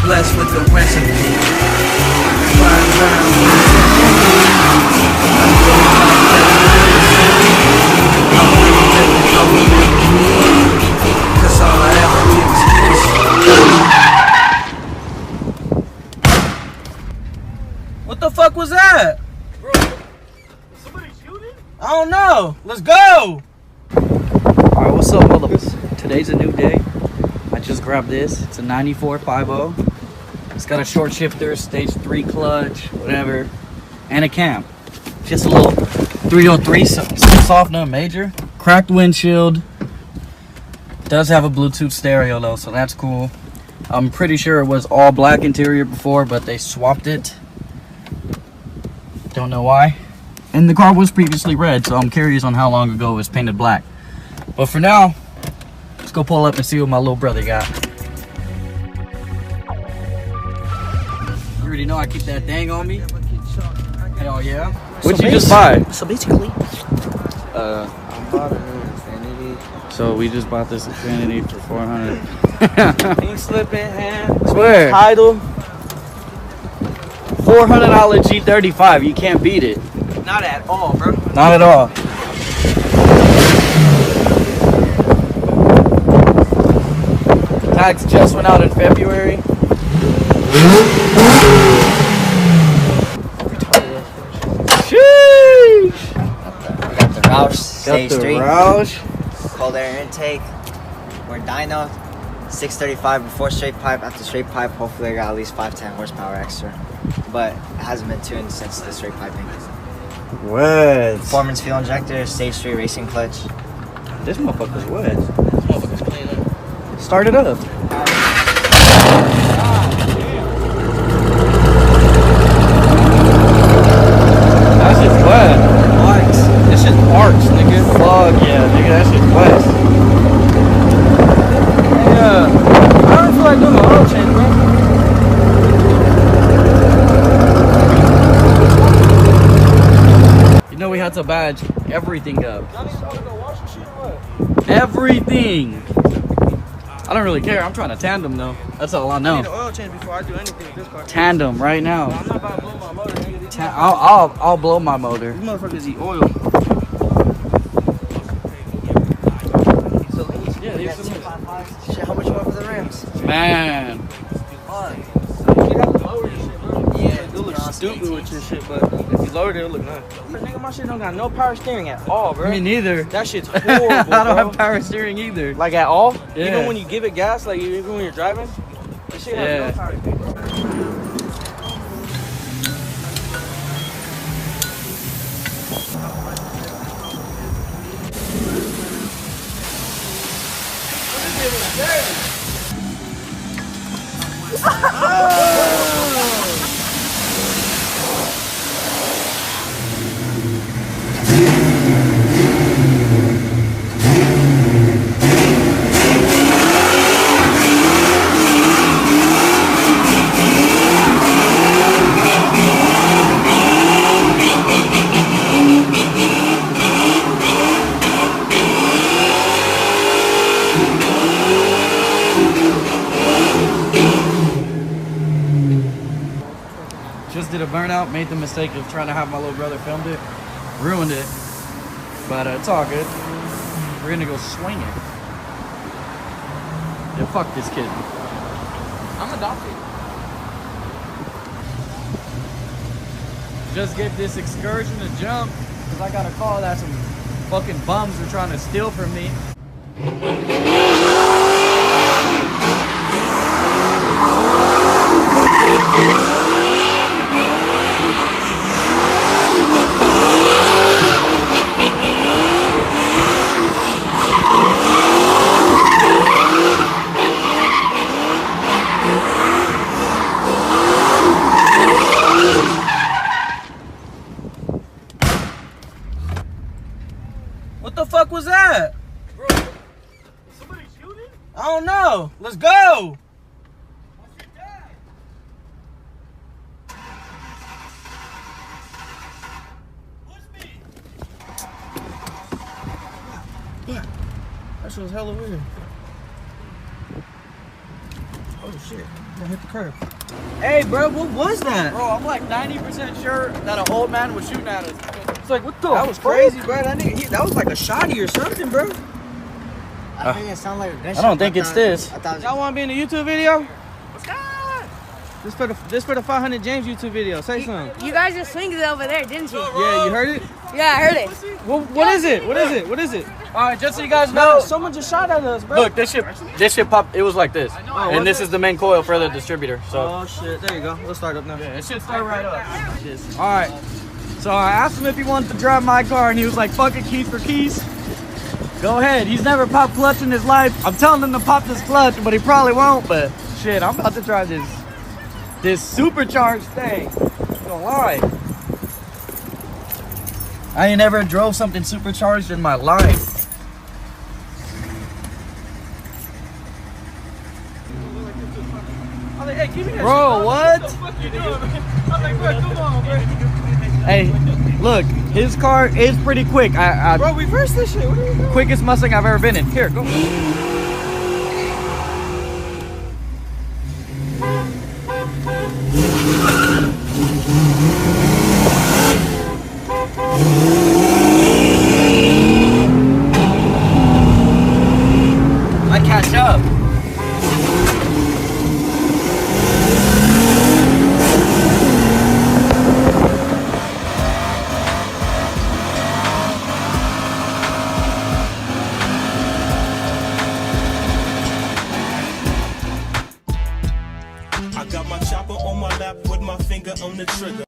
blessed with the recipe. Ride around with the cause all I ever did was kiss. What the fuck was that? Bro, somebody shooting? I don't know. Let's go. Alright, what's up, brothers? Today's a new day. I just grabbed this. It's a 9450. It's got a short shifter, stage 3 clutch, whatever, and a cam. Just a little 303, so soft, nothing major. Cracked windshield. Does have a Bluetooth stereo though, so that's cool. I'm pretty sure it was all black interior before, but they swapped it. Don't know why. And the car was previously red, so I'm curious on how long ago it was painted black. But for now, let's go pull up and see what my little brother got. You already know I keep that thing on me. Hell yeah. What'd you just buy? So basically, I bought an Infinity. So we just bought this Infinity for 400. pink slip in hand. Swear. Title. $400 G35. You can't beat it. Not at all, bro. Not at all. Tags just went out in February. Sheesh. Got the Roush, stage 3. Roush. Cold air intake. We're dyno. 635 before straight pipe. After straight pipe, hopefully I got at least 510 horsepower extra. But it hasn't been tuned since the straight piping. Wet. Performance fuel injector, stage 3 racing clutch. This motherfucker's wet. This motherfucker's clean up. Start it up. That shit's wet. Arcs. This shit's arcs, nigga. Fuck yeah, nigga. That shit's wet. Yeah. I don't feel like doing an oil change, bro. You know we had to badge everything up. Everything. I don't really care. I'm trying to tandem though. That's all I know. I need an oil change before I do anything with this car. Tandem right now. I'm not about to blow my motor, nigga. I'll blow my motor. These motherfuckers eat oil. Yeah, Shit, how much you want for the rims? man. You have to lower your shit, bro. Yeah, It look stupid with your shit, but if you lower it, it'll look nice. Nigga, my shit don't got no power steering at all, bro. Me neither. That shit's horrible, I don't bro. have power steering either. Like at all? Yeah. Even when you give it gas, like even when you're driving, this shit has no power steering. Just did a burnout, made the mistake of trying to have my little brother filmed it, ruined it, but it's all good. We're gonna go swinging. Yeah, fuck this kid. I'm adopted. Just gave this excursion a jump because I got a call that some fucking bums are trying to steal from me. What the fuck was that? Bro, somebody shooting? I don't know. Let's go. What's your dad? Push me. That shit was hella weird. Oh shit. I'm gonna hit the curb. Hey, bro, what was that? Bro, I'm like 90% sure that an old man was shooting at us. It's like, what the? That was crazy, bro. That was like a shotty or something, bro. I think it sounded like a gunshot. I don't think it's this. I thought Y'all want to be in the YouTube video? This for the 500 James YouTube video. Say something. You guys just swinged it over there, didn't you? Yeah, you heard it? Yeah, I heard it. What is it? What is it? What is it? All right, just so you guys know. No, someone just shot at us, bro. Look, this shit popped. It was like this. And this is the main coil for the distributor. So. Oh, shit. There you go. Let's start up now. Yeah, it should start right up. All right. So I asked him if he wanted to drive my car, and he was like, fuck it, keys for keys. Go ahead. He's never popped clutch in his life. I'm telling him to pop this clutch, but he probably won't. But shit, I'm about to try this supercharged thing. Don't lie. I ain't never drove something supercharged in my life. Bro, what? Hey, look, his car is pretty quick. Bro, reverse this shit. What are you doing? Quickest Mustang I've ever been in. Here, go. I catch up. I got my chopper on my lap with my finger on the trigger.